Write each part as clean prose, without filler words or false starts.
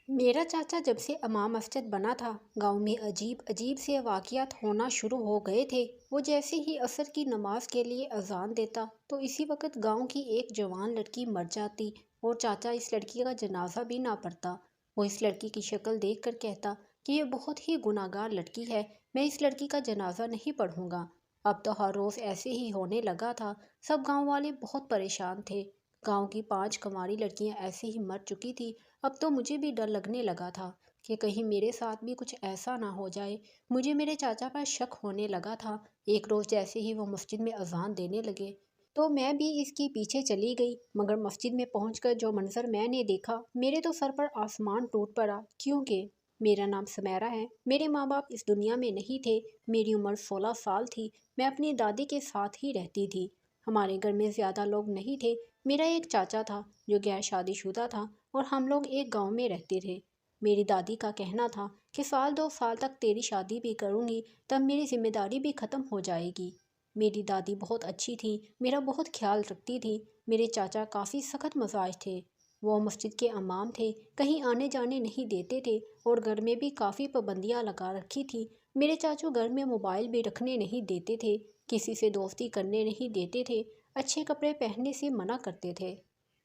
میرا چاچا جب سے امام مسجد بنا تھا، گاؤں میں عجیب عجیب سے واقعات ہونا شروع ہو گئے تھے۔ وہ جیسے ہی عصر کی نماز کے لیے اذان دیتا تو اسی وقت گاؤں کی ایک جوان لڑکی مر جاتی اور چاچا اس لڑکی کا جنازہ بھی نہ پڑھتا۔ وہ اس لڑکی کی شکل دیکھ کر کہتا کہ یہ بہت ہی گناہ گار لڑکی ہے، میں اس لڑکی کا جنازہ نہیں پڑھوں گا۔ اب تو ہر روز ایسے ہی ہونے لگا تھا۔ سب گاؤں والے بہت پریشان تھے۔ گاؤں کی 5 کنواری لڑکیاں ایسے ہی مر چکی تھی۔ اب تو مجھے بھی ڈر لگنے لگا تھا کہ کہیں میرے ساتھ بھی کچھ ایسا نہ ہو جائے۔ مجھے میرے چاچا پر شک ہونے لگا تھا۔ ایک روز جیسے ہی وہ مسجد میں اذان دینے لگے تو میں بھی اس کے پیچھے چلی گئی، مگر مسجد میں پہنچ کر جو منظر میں نے دیکھا، میرے تو سر پر آسمان ٹوٹ پڑا، کیونکہ میرا نام سمیرہ ہے، میرے ماں باپ اس دنیا میں نہیں تھے، میری عمر 16 سال تھی، میں اپنی دادی کے ساتھ ہی رہتی تھی۔ ہمارے گھر میں زیادہ لوگ نہیں تھے، میرا ایک چاچا تھا جو غیر شادی شدہ تھا اور ہم لوگ ایک گاؤں میں رہتے تھے۔ میری دادی کا کہنا تھا کہ 1-2 سال تک تیری شادی بھی کروں گی، تب میری ذمہ داری بھی ختم ہو جائے گی۔ میری دادی بہت اچھی تھی، میرا بہت خیال رکھتی تھی۔ میرے چاچا کافی سخت مزاج تھے، وہ مسجد کے امام تھے، کہیں آنے جانے نہیں دیتے تھے اور گھر میں بھی کافی پابندیاں لگا رکھی تھی۔ میرے چاچو گھر میں موبائل بھی رکھنے نہیں دیتے تھے، کسی سے دوستی کرنے نہیں دیتے تھے، اچھے کپڑے پہننے سے منع کرتے تھے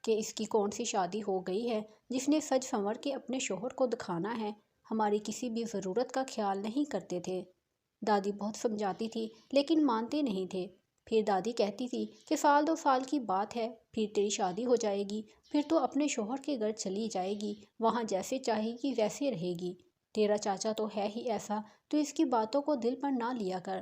کہ اس کی کون سی شادی ہو گئی ہے جس نے سج سنور کے اپنے شوہر کو دکھانا ہے۔ ہماری کسی بھی ضرورت کا خیال نہیں کرتے تھے۔ دادی بہت سمجھاتی تھی لیکن مانتے نہیں تھے۔ پھر دادی کہتی تھی کہ 1-2 سال کی بات ہے، پھر تیری شادی ہو جائے گی، پھر تو اپنے شوہر کے گھر چلی جائے گی، وہاں جیسے چاہے گی ویسے رہے گی۔ تیرا چاچا تو ہے ہی ایسا، تو اس کی باتوں کو دل پر نہ لیا کر۔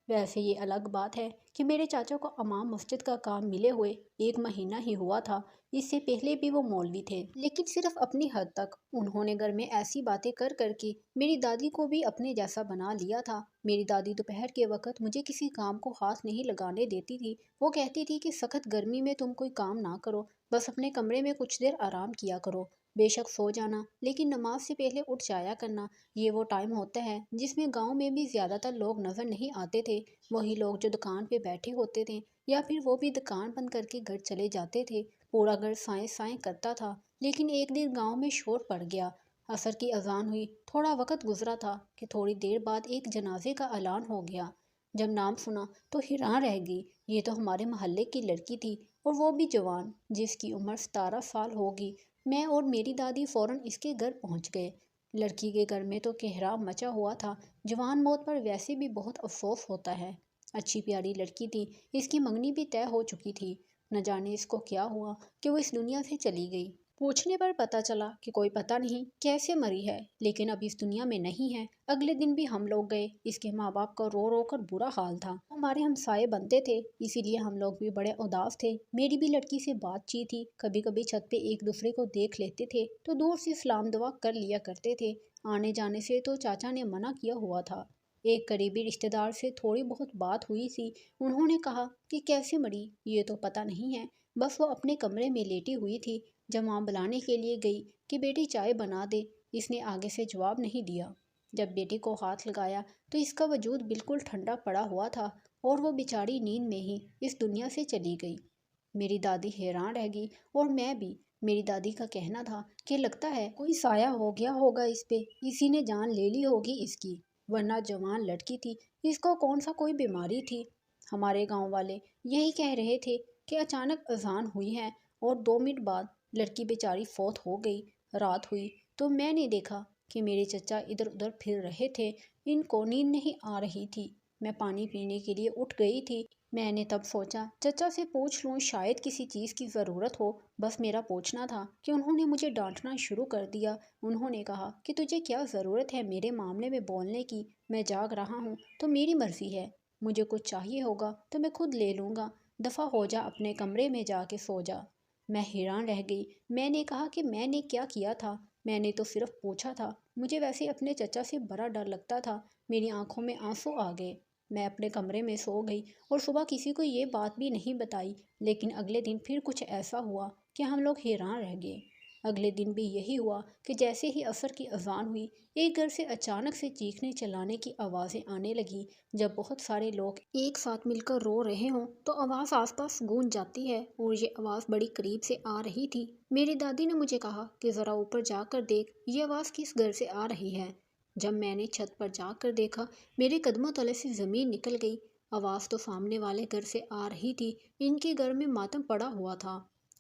ویسے یہ الگ بات ہے کہ میرے چاچا کو امام مسجد کا کام ملے ہوئے 1 مہینہ ہی ہوا تھا، اس سے پہلے بھی وہ مولوی تھے، لیکن صرف اپنی حد تک۔ انہوں نے گھر میں ایسی باتیں کر کر کے میری دادی کو بھی اپنے جیسا بنا لیا تھا۔ میری دادی دوپہر کے وقت مجھے کسی کام کو ہاتھ نہیں لگانے دیتی تھی۔ وہ کہتی تھی کہ سخت گرمی میں تم کوئی کام نہ کرو، بس اپنے کمرے میں کچھ دیر آرام کیا کرو، بے شک سو جانا، لیکن نماز سے پہلے اٹھ جایا کرنا۔ یہ وہ ٹائم ہوتا ہے جس میں گاؤں میں بھی زیادہ تر لوگ نظر نہیں آتے تھے، وہی لوگ جو دکان پہ بیٹھے ہوتے تھے یا پھر وہ بھی دکان بند کر کے گھر چلے جاتے تھے۔ پورا گھر سائیں سائیں کرتا تھا۔ لیکن ایک دن گاؤں میں شور پڑ گیا، عصر کی اذان ہوئی، تھوڑا وقت گزرا تھا کہ تھوڑی دیر بعد ایک جنازے کا اعلان ہو گیا۔ جب نام سنا تو حیران رہ گئی، یہ تو ہمارے محلے کی لڑکی تھی، اور وہ بھی جوان، جس کی عمر 17 سال ہوگی۔ میں اور میری دادی فوراً اس کے گھر پہنچ گئے۔ لڑکی کے گھر میں تو کہرام مچا ہوا تھا۔ جوان موت پر ویسے بھی بہت افسوس ہوتا ہے۔ اچھی پیاری لڑکی تھی، اس کی منگنی بھی طے ہو چکی تھی۔ نہ جانے اس کو کیا ہوا کہ وہ اس دنیا سے چلی گئی۔ پوچھنے پر پتہ چلا کہ کوئی پتہ نہیں کیسے مری ہے، لیکن اب اس دنیا میں نہیں ہے۔ اگلے دن بھی ہم لوگ گئے، اس کے ماں باپ کا رو رو کر برا حال تھا۔ ہمارے ہمسائے بنتے تھے، اسی لیے ہم لوگ بھی بڑے اداس تھے۔ میری بھی لڑکی سے بات چیت تھی، کبھی کبھی چھت پہ ایک دوسرے کو دیکھ لیتے تھے تو دور سے سلام دعا کر لیا کرتے تھے۔ آنے جانے سے تو چاچا نے منع کیا ہوا تھا۔ ایک قریبی رشتہ دار سے تھوڑی بہت بات ہوئی تھی، انہوں نے کہا کہ کیسے مری یہ تو پتہ نہیں ہے، بس وہ اپنے کمرے میں لیٹی ہوئی تھی۔ جب ماں بلانے کے لیے گئی کہ بیٹی چائے بنا دے، اس نے آگے سے جواب نہیں دیا۔ جب بیٹی کو ہاتھ لگایا تو اس کا وجود بالکل ٹھنڈا پڑا ہوا تھا اور وہ بیچاری نیند میں ہی اس دنیا سے چلی گئی۔ میری دادی حیران رہ گئی اور میں بھی۔ میری دادی کا کہنا تھا کہ لگتا ہے کوئی سایہ ہو گیا ہوگا اس پہ، اسی نے جان لے لی ہوگی اس کی، ورنہ جوان لڑکی تھی، اس کو کون سا کوئی بیماری تھی۔ ہمارے گاؤں والے یہی کہہ رہے تھے کہ اچانک اذان ہوئی ہے اور 2 منٹ بعد لڑکی بیچاری فوت ہو گئی۔ رات ہوئی تو میں نے دیکھا کہ میرے چچا ادھر ادھر پھر رہے تھے، ان کو نیند نہیں آ رہی تھی۔ میں پانی پینے کے لیے اٹھ گئی تھی۔ میں نے تب سوچا چچا سے پوچھ لوں، شاید کسی چیز کی ضرورت ہو، بس میرا پوچھنا تھا کہ انہوں نے مجھے ڈانٹنا شروع کر دیا۔ انہوں نے کہا کہ تجھے کیا ضرورت ہے میرے معاملے میں بولنے کی، میں جاگ رہا ہوں تو میری مرضی ہے، مجھے کچھ چاہیے ہوگا تو میں خود لے لوں گا، دفع ہو جا، اپنے کمرے میں جا کے سو جا۔ میں حیران رہ گئی۔ میں نے کہا کہ میں نے کیا کیا تھا، میں نے تو صرف پوچھا تھا۔ مجھے ویسے اپنے چچا سے بڑا ڈر لگتا تھا۔ میری آنکھوں میں آنسو آ گئے۔ میں اپنے کمرے میں سو گئی اور صبح کسی کو یہ بات بھی نہیں بتائی، لیکن اگلے دن پھر کچھ ایسا ہوا کہ ہم لوگ حیران رہ گئے۔ اگلے دن بھی یہی ہوا کہ جیسے ہی عصر کی اذان ہوئی، ایک گھر سے اچانک سے چیخنے چلانے کی آوازیں آنے لگیں۔ جب بہت سارے لوگ ایک ساتھ مل کر رو رہے ہوں تو آواز آس پاس گونج جاتی ہے، اور یہ آواز بڑی قریب سے آ رہی تھی۔ میری دادی نے مجھے کہا کہ ذرا اوپر جا کر دیکھ، یہ آواز کس گھر سے آ رہی ہے۔ جب میں نے چھت پر جا کر دیکھا، میرے قدموں تلے سے زمین نکل گئی۔ آواز تو سامنے والے گھر سے آ رہی تھی۔ ان کے گھر میں ماتم پڑا ہوا تھا،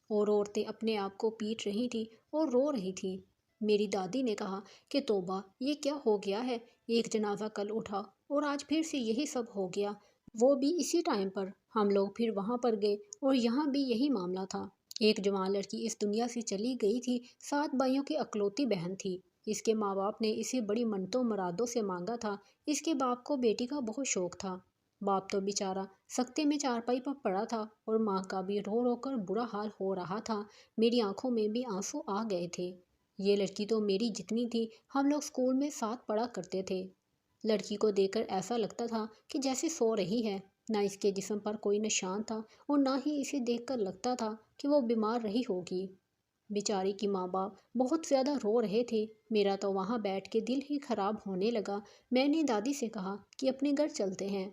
اور عورتیں اپنے آپ کو پیٹ رہی تھیں اور رو رہی تھیں۔ میری دادی نے کہا کہ توبہ، یہ کیا ہو گیا ہے؟ ایک جنازہ کل اٹھا اور آج پھر سے یہی سب ہو گیا، وہ بھی اسی ٹائم پر۔ ہم لوگ پھر وہاں پر گئے اور یہاں بھی یہی معاملہ تھا۔ ایک جوان لڑکی اس دنیا سے چلی گئی تھی، 7 بھائیوں کی اکلوتی بہن تھی۔ اس کے ماں باپ نے اسے بڑی منتوں مرادوں سے مانگا تھا۔ اس کے باپ کو بیٹی کا بہت شوق تھا۔ باپ تو بیچارہ سکتے میں چارپائی پر پڑا تھا، اور ماں کا بھی رو رو کر برا حال ہو رہا تھا۔ میری آنکھوں میں بھی آنسو آ گئے تھے۔ یہ لڑکی تو میری جتنی تھی، ہم لوگ اسکول میں ساتھ پڑھا کرتے تھے۔ لڑکی کو دیکھ کر ایسا لگتا تھا کہ جیسے سو رہی ہے۔ نہ اس کے جسم پر کوئی نشان تھا، اور نہ ہی اسے دیکھ کر لگتا تھا کہ وہ بیمار رہی ہوگی۔ بیچاری کی ماں باپ بہت زیادہ رو رہے تھے۔ میرا تو وہاں بیٹھ کے دل ہی خراب ہونے لگا۔ میں نے دادی سے کہا کہ اپنے گھر چلتے ہیں،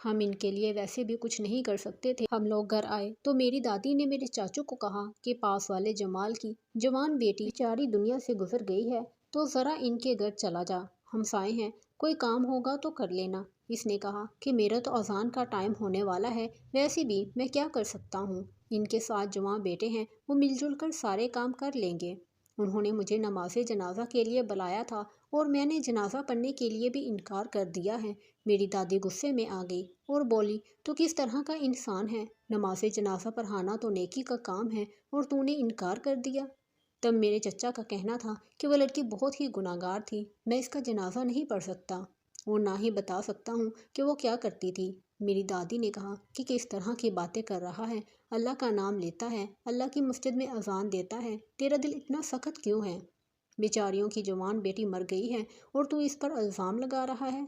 ہم ان کے لیے ویسے بھی کچھ نہیں کر سکتے تھے۔ ہم لوگ گھر آئے تو میری دادی نے میرے چاچو کو کہا کہ پاس والے جمال کی جوان بیٹی بیچاری دنیا سے گزر گئی ہے، تو ذرا ان کے گھر چلا جا، ہمسائے ہیں، کوئی کام ہوگا تو کر لینا۔ اس نے کہا کہ میرا تو اذان کا ٹائم ہونے والا ہے، ویسے بھی میں کیا کر سکتا ہوں، ان کے 7 جوان بیٹے ہیں، وہ مل جل کر سارے کام کر لیں گے۔ انہوں نے مجھے نماز جنازہ کے لیے بلایا تھا، اور میں نے جنازہ پڑھنے کے لیے بھی انکار کر دیا ہے۔ میری دادی غصے میں آ گئی اور بولی، تو کس طرح کا انسان ہے؟ نماز جنازہ پڑھانا تو نیکی کا کام ہے، اور تو نے انکار کر دیا۔ تب میرے چچا کا کہنا تھا کہ وہ لڑکی بہت ہی گناہگار تھی، میں اس کا جنازہ نہیں پڑھ سکتا، اور نہ ہی بتا سکتا ہوں کہ وہ کیا کرتی تھی۔ میری دادی نے کہا کہ کس طرح کی باتیں کر رہا ہے، اللہ کا نام لیتا ہے، اللہ کی مسجد میں اذان دیتا ہے، تیرا دل اتنا سخت کیوں ہے؟ بیچاریوں کی جوان بیٹی مر گئی ہے اور تو اس پر الزام لگا رہا ہے؟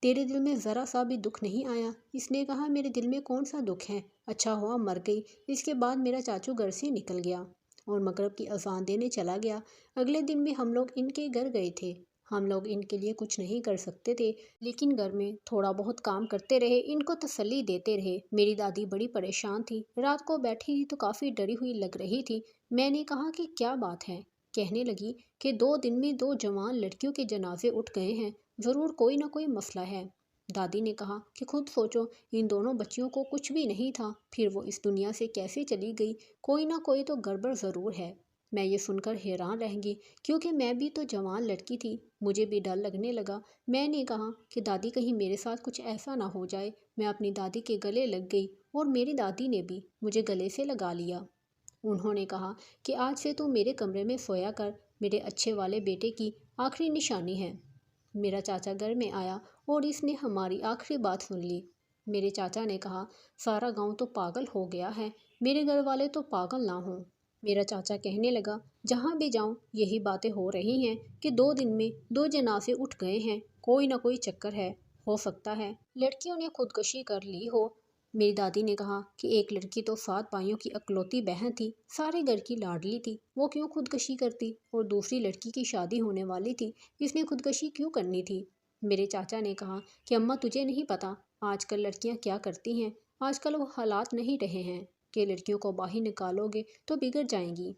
تیرے دل میں ذرا سا بھی دکھ نہیں آیا؟ اس نے کہا میرے دل میں کون سا دکھ ہے، اچھا ہوا مر گئی۔ اس کے بعد میرا چاچو گھر سے نکل گیا اور مغرب کی اذان دینے چلا گیا۔ اگلے دن بھی ہم لوگ ان کے گھر گئے تھے۔ ہم لوگ ان کے لیے کچھ نہیں کر سکتے تھے، لیکن گھر میں تھوڑا بہت کام کرتے رہے، ان کو تسلی دیتے رہے۔ میری دادی بڑی پریشان تھی، رات کو بیٹھی تھی تو کافی ڈری ہوئی لگ رہی تھی۔ میں نے کہا کہ کیا بات ہے؟ کہنے لگی کہ 2 دن میں 2 جوان لڑکیوں کے جنازے اٹھ گئے ہیں، ضرور کوئی نہ کوئی مسئلہ ہے۔ دادی نے کہا کہ خود سوچو، ان دونوں بچیوں کو کچھ بھی نہیں تھا، پھر وہ اس دنیا سے کیسے چلی گئی؟ کوئی نہ کوئی تو گڑبڑ ضرور ہے۔ میں یہ سن کر حیران رہ گئی، کیونکہ میں بھی تو جوان لڑکی تھی، مجھے بھی ڈر لگنے لگا۔ میں نے کہا کہ دادی کہیں میرے ساتھ کچھ ایسا نہ ہو جائے۔ میں اپنی دادی کے گلے لگ گئی، اور میری دادی نے بھی مجھے گلے سے لگا لیا۔ انہوں نے کہا کہ آج سے تو میرے کمرے میں سویا کر، میرے اچھے والے بیٹے کی آخری نشانی ہے۔ میرا چاچا گھر میں آیا اور اس نے ہماری آخری بات سن لی۔ میرے چاچا نے کہا سارا گاؤں تو پاگل ہو گیا ہے، میرے گھر والے تو پاگل نہ ہوں۔ میرا چاچا کہنے لگا جہاں بھی جاؤں یہی باتیں ہو رہی ہیں کہ 2 دن میں 2 جنازے اٹھ گئے ہیں، کوئی نہ کوئی چکر ہے، ہو سکتا ہے لڑکیوں نے خودکشی کر لی ہو۔ میری دادی نے کہا کہ ایک لڑکی تو 7 بھائیوں کی اکلوتی بہن تھی، سارے گھر کی لاڈلی تھی، وہ کیوں خودکشی کرتی؟ اور دوسری لڑکی کی شادی ہونے والی تھی، اس نے خودکشی کیوں کرنی تھی؟ میرے چاچا نے کہا کہ اماں تجھے نہیں پتا آج کل لڑکیاں کیا کرتی ہیں، آج کل وہ حالات نہیں رہے ہیں کہ لڑکیوں کو باہر نکالو گے تو بگڑ جائیں گی۔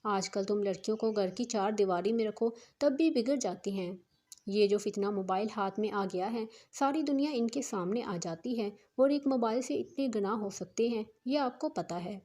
آج کل تم لڑکیوں کو گھر کی 4 دیواری میں رکھو تب بھی بگڑ جاتی ہیں۔ یہ جو فتنہ موبائل ہاتھ میں آ گیا ہے، ساری دنیا ان کے سامنے آ جاتی ہے، اور ایک موبائل سے اتنے گناہ ہو سکتے ہیں، یہ آپ کو پتہ ہے۔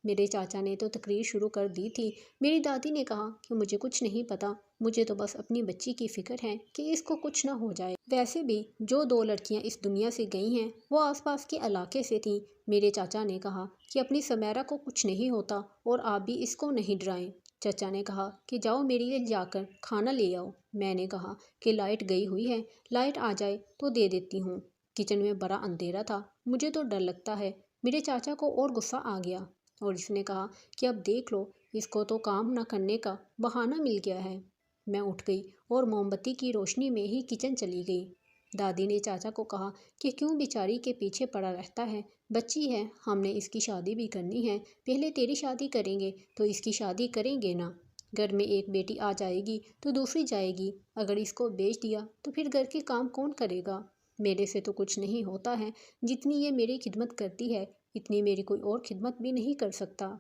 میرے چاچا نے تو تقریر شروع کر دی تھی۔ میری دادی نے کہا کہ مجھے کچھ نہیں پتا، مجھے تو بس اپنی بچی کی فکر ہے کہ اس کو کچھ نہ ہو جائے۔ ویسے بھی جو 2 لڑکیاں اس دنیا سے گئی ہیں وہ آس پاس کے علاقے سے تھیں۔ میرے چاچا نے کہا کہ اپنی سمیرا کو کچھ نہیں ہوتا، اور آپ بھی اس کو نہیں ڈرائیں۔ چچا نے کہا کہ جاؤ میرے لیے جا کر کھانا لے آؤ۔ میں نے کہا کہ لائٹ گئی ہوئی ہے، لائٹ آ جائے تو دے دیتی ہوں۔ کچن میں بڑا اندھیرا تھا، مجھے تو ڈر لگتا ہے۔ میرے چاچا کو اور غصہ آ گیا، اور اس نے کہا کہ اب دیکھ لو، اس کو تو کام نہ کرنے کا بہانہ مل گیا ہے۔ میں اٹھ گئی اور موم بتی کی روشنی میں ہی کچن چلی گئی۔ دادی نے چاچا کو کہا کہ کیوں بیچاری کے پیچھے پڑا رہتا ہے، بچی ہے، ہم نے اس کی شادی بھی کرنی ہے، پہلے تیری شادی کریں گے تو اس کی شادی کریں گے نا۔ گھر میں ایک بیٹی آ جائے گی تو دوسری جائے گی، اگر اس کو بیچ دیا تو پھر گھر کے کام کون کرے گا؟ میرے سے تو کچھ نہیں ہوتا ہے، جتنی یہ میری خدمت کرتی ہے اتنی میری کوئی اور خدمت بھی نہیں کر سکتا۔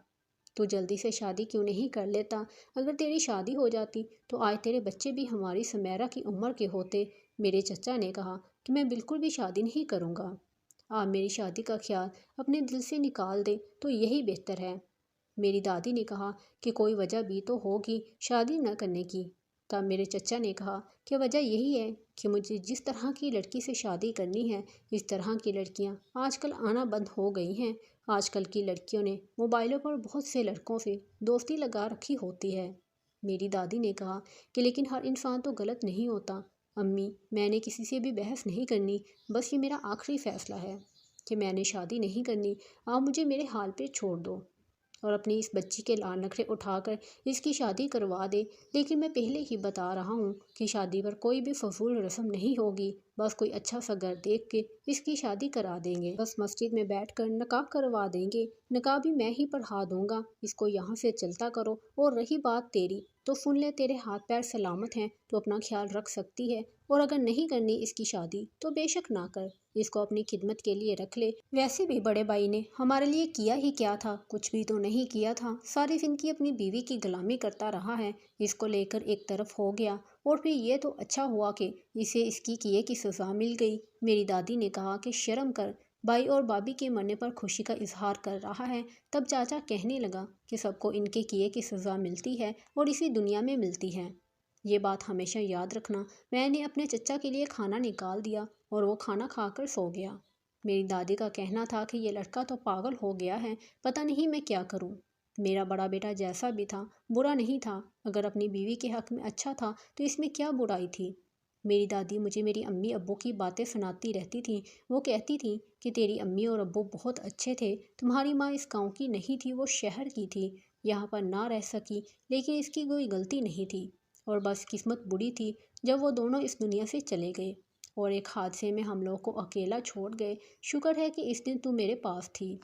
تو جلدی سے شادی کیوں نہیں کر لیتا؟ اگر تیری شادی ہو جاتی تو آج تیرے بچے بھی ہماری سمیرا کی عمر کے ہوتے۔ میرے چچا نے کہا کہ میں بالکل بھی شادی نہیں کروں گا۔ آپ میری شادی کا خیال اپنے دل سے نکال دیں تو یہی بہتر ہے۔ میری دادی نے کہا کہ کوئی وجہ بھی تو ہوگی شادی نہ کرنے کی۔ تب میرے چچا نے کہا کہ وجہ یہی ہے کہ مجھے جس طرح کی لڑکی سے شادی کرنی ہے اس طرح کی لڑکیاں آج کل آنا بند ہو گئی ہیں۔ آج کل کی لڑکیوں نے موبائلوں پر بہت سے لڑکوں سے دوستی لگا رکھی ہوتی ہے۔ میری دادی نے کہا کہ لیکن ہر انسان تو غلط نہیں ہوتا۔ امی، میں نے کسی سے بھی بحث نہیں کرنی، بس یہ میرا آخری فیصلہ ہے کہ میں نے شادی نہیں کرنی۔ آپ مجھے میرے حال پہ چھوڑ دو اور اپنی اس بچی کے لال نخرے اٹھا کر اس کی شادی کروا دے۔ لیکن میں پہلے ہی بتا رہا ہوں کہ شادی پر کوئی بھی فضول رسم نہیں ہوگی، بس کوئی اچھا سا گھر دیکھ کے اس کی شادی کرا دیں گے، بس مسجد میں بیٹھ کر نکاح کروا دیں گے، نکاح بھی میں ہی پڑھا دوں گا، اس کو یہاں سے چلتا کرو۔ اور رہی بات تیری تو سن لے، تیرے ہاتھ پیر سلامت ہیں تو اپنا خیال رکھ سکتی ہے، اور اگر نہیں کرنی اس کی شادی تو بے شک نہ کر، اس کو اپنی خدمت کے لیے رکھ لے۔ ویسے بھی بڑے بھائی نے ہمارے لیے کیا ہی کیا تھا؟ کچھ بھی تو نہیں کیا تھا، ساری زندگی اپنی بیوی کی غلامی کرتا رہا ہے، اس کو لے کر ایک طرف ہو گیا، اور پھر یہ تو اچھا ہوا کہ اسے اس کی کیے کی سزا مل گئی۔ میری دادی نے کہا کہ شرم کر، بھائی اور بھابھی کے مرنے پر خوشی کا اظہار کر رہا ہے۔ تب چاچا کہنے لگا کہ سب کو ان کے کیے کی سزا ملتی ہے اور اسی دنیا میں ملتی ہے، یہ بات ہمیشہ یاد رکھنا۔ میں نے اپنے چچا کے لیے کھانا نکال دیا اور وہ کھانا کھا کر سو گیا۔ میری دادی کا کہنا تھا کہ یہ لڑکا تو پاگل ہو گیا ہے، پتہ نہیں میں کیا کروں۔ میرا بڑا بیٹا جیسا بھی تھا برا نہیں تھا، اگر اپنی بیوی کے حق میں اچھا تھا تو اس میں کیا برائی تھی؟ میری دادی مجھے میری امی ابو کی باتیں سناتی رہتی تھیں۔ وہ کہتی تھیں کہ تیری امی اور ابو بہت اچھے تھے، تمہاری ماں اس گاؤں کی نہیں تھی، وہ شہر کی تھی، یہاں پر نہ رہ سکی، لیکن اس کی کوئی غلطی نہیں تھی، اور بس قسمت بری تھی جب وہ دونوں اس دنیا سے چلے گئے اور ایک حادثے میں ہم لوگ کو اکیلا چھوڑ گئے۔ شکر ہے کہ اس دن تو میرے پاس تھی،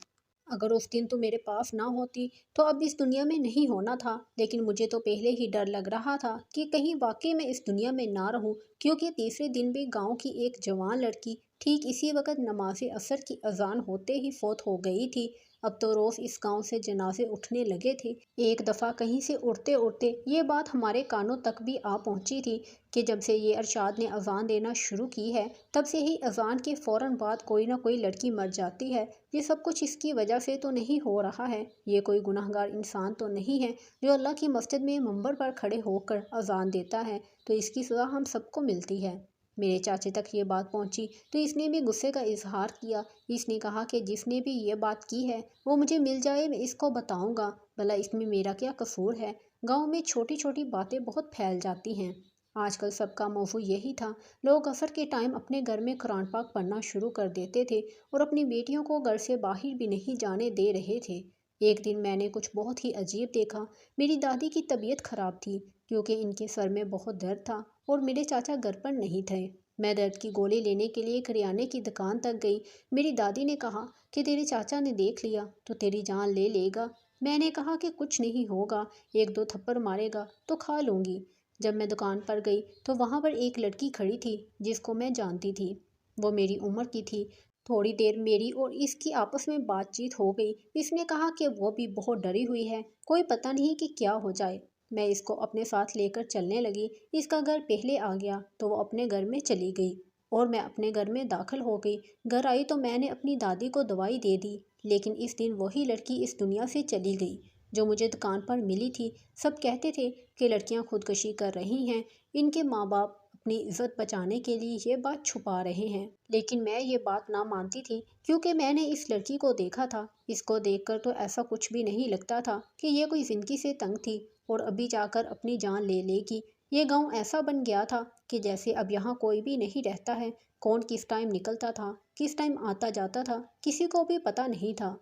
اگر اس دن تو میرے پاس نہ ہوتی تو اب اس دنیا میں نہیں ہونا تھا۔ لیکن مجھے تو پہلے ہی ڈر لگ رہا تھا کہ کہیں واقعی میں اس دنیا میں نہ رہوں، کیونکہ تیسرے دن بھی گاؤں کی ایک جوان لڑکی ٹھیک اسی وقت نماز عصر کی اذان ہوتے ہی فوت ہو گئی تھی۔ اب تو روز اس گاؤں سے جنازے اٹھنے لگے تھے۔ ایک دفعہ کہیں سے اڑتے اڑتے یہ بات ہمارے کانوں تک بھی آ پہنچی تھی کہ جب سے یہ ارشاد نے اذان دینا شروع کی ہے تب سے ہی اذان کے فوراً بعد کوئی نہ کوئی لڑکی مر جاتی ہے۔ یہ سب کچھ اس کی وجہ سے تو نہیں ہو رہا ہے، یہ کوئی گناہ گار انسان تو نہیں ہے جو اللہ کی مسجد میں منبر پر کھڑے ہو کر اذان دیتا ہے، تو اس کی سزا ہم سب کو ملتی ہے۔ میرے چاچے تک یہ بات پہنچی تو اس نے بھی غصے کا اظہار کیا۔ اس نے کہا کہ جس نے بھی یہ بات کی ہے وہ مجھے مل جائے، میں اس کو بتاؤں گا، بھلا اس میں میرا کیا قصور ہے۔ گاؤں میں چھوٹی چھوٹی باتیں بہت پھیل جاتی ہیں۔ آج کل سب کا موضوع یہی تھا، لوگ عصر کے ٹائم اپنے گھر میں قرآن پاک پڑھنا شروع کر دیتے تھے اور اپنی بیٹیوں کو گھر سے باہر بھی نہیں جانے دے رہے تھے۔ ایک دن میں نے کچھ بہت ہی عجیب دیکھا۔ میری دادی کی طبیعت خراب تھی کیونکہ ان کے سر میں بہت درد تھا اور میرے چاچا گھر پر نہیں تھے۔ میں درد کی گولی لینے کے لیے کریانے کی دکان تک گئی۔ میری دادی نے کہا کہ تیرے چاچا نے دیکھ لیا تو تیری جان لے لے گا۔ میں نے کہا کہ کچھ نہیں ہوگا، ایک دو تھپڑ مارے گا تو کھا لوں گی۔ جب میں دکان پر گئی تو وہاں پر ایک لڑکی کھڑی تھی جس کو میں جانتی تھی، وہ میری عمر کی تھی۔ تھوڑی دیر میری اور اس کی آپس میں بات چیت ہو گئی۔ اس نے کہا کہ وہ بھی بہت ڈری ہوئی ہے، کوئی پتہ نہیں کہ کیا ہو جائے۔ میں اس کو اپنے ساتھ لے کر چلنے لگی۔ اس کا گھر پہلے آ گیا تو وہ اپنے گھر میں چلی گئی اور میں اپنے گھر میں داخل ہو گئی۔ گھر آئی تو میں نے اپنی دادی کو دوائی دے دی، لیکن اس دن وہی لڑکی اس دنیا سے چلی گئی جو مجھے دکان پر ملی تھی۔ سب کہتے تھے کہ لڑکیاں خودکشی کر رہی ہیں، ان کے ماں باپ اپنی عزت بچانے کے لیے یہ بات چھپا رہے ہیں، لیکن میں یہ بات نہ مانتی تھی کیونکہ میں نے اس لڑکی کو دیکھا تھا۔ اس کو دیکھ کر تو ایسا کچھ بھی نہیں لگتا تھا کہ یہ کوئی زندگی سے تنگ تھی اور ابھی جا کر اپنی جان لے لے گی۔ یہ گاؤں ایسا بن گیا تھا کہ جیسے اب یہاں کوئی بھی نہیں رہتا ہے، کون کس ٹائم نکلتا تھا، کس ٹائم آتا جاتا تھا، کسی کو بھی پتہ نہیں تھا۔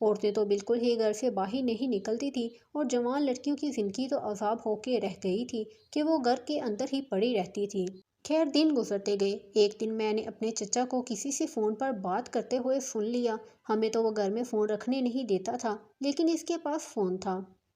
عورتیں تو بالکل ہی گھر سے باہر نہیں نکلتی تھیں اور جوان لڑکیوں کی زندگی تو عذاب ہو کے رہ گئی تھی کہ وہ گھر کے اندر ہی پڑی رہتی تھی۔ خیر دن گزرتے گئے۔ ایک دن میں نے اپنے چچا کو کسی سے فون پر بات کرتے ہوئے سن لیا۔ ہمیں تو وہ گھر میں فون رکھنے نہیں دیتا تھا، لیکن اس کے پاس فون تھا۔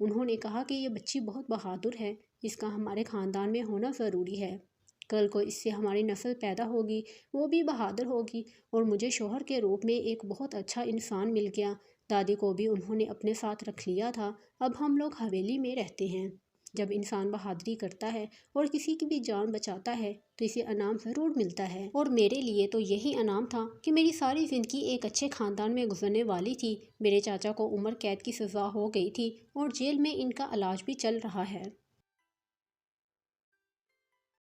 انہوں نے کہا کہ یہ بچی بہت بہادر ہے، اس کا ہمارے خاندان میں ہونا ضروری ہے۔ کل کو اس سے ہماری نسل پیدا ہوگی، وہ بھی بہادر ہوگی، اور مجھے شوہر کے روپ میں ایک بہت اچھا انسان مل گیا۔ دادی کو بھی انہوں نے اپنے ساتھ رکھ لیا تھا۔ اب ہم لوگ حویلی میں رہتے ہیں۔ جب انسان بہادری کرتا ہے اور کسی کی بھی جان بچاتا ہے تو اسے انعام ضرور ملتا ہے، اور میرے لیے تو یہی انعام تھا کہ میری ساری زندگی ایک اچھے خاندان میں گزرنے والی تھی۔ میرے چاچا کو عمر قید کی سزا ہو گئی تھی اور جیل میں ان کا علاج بھی چل رہا ہے۔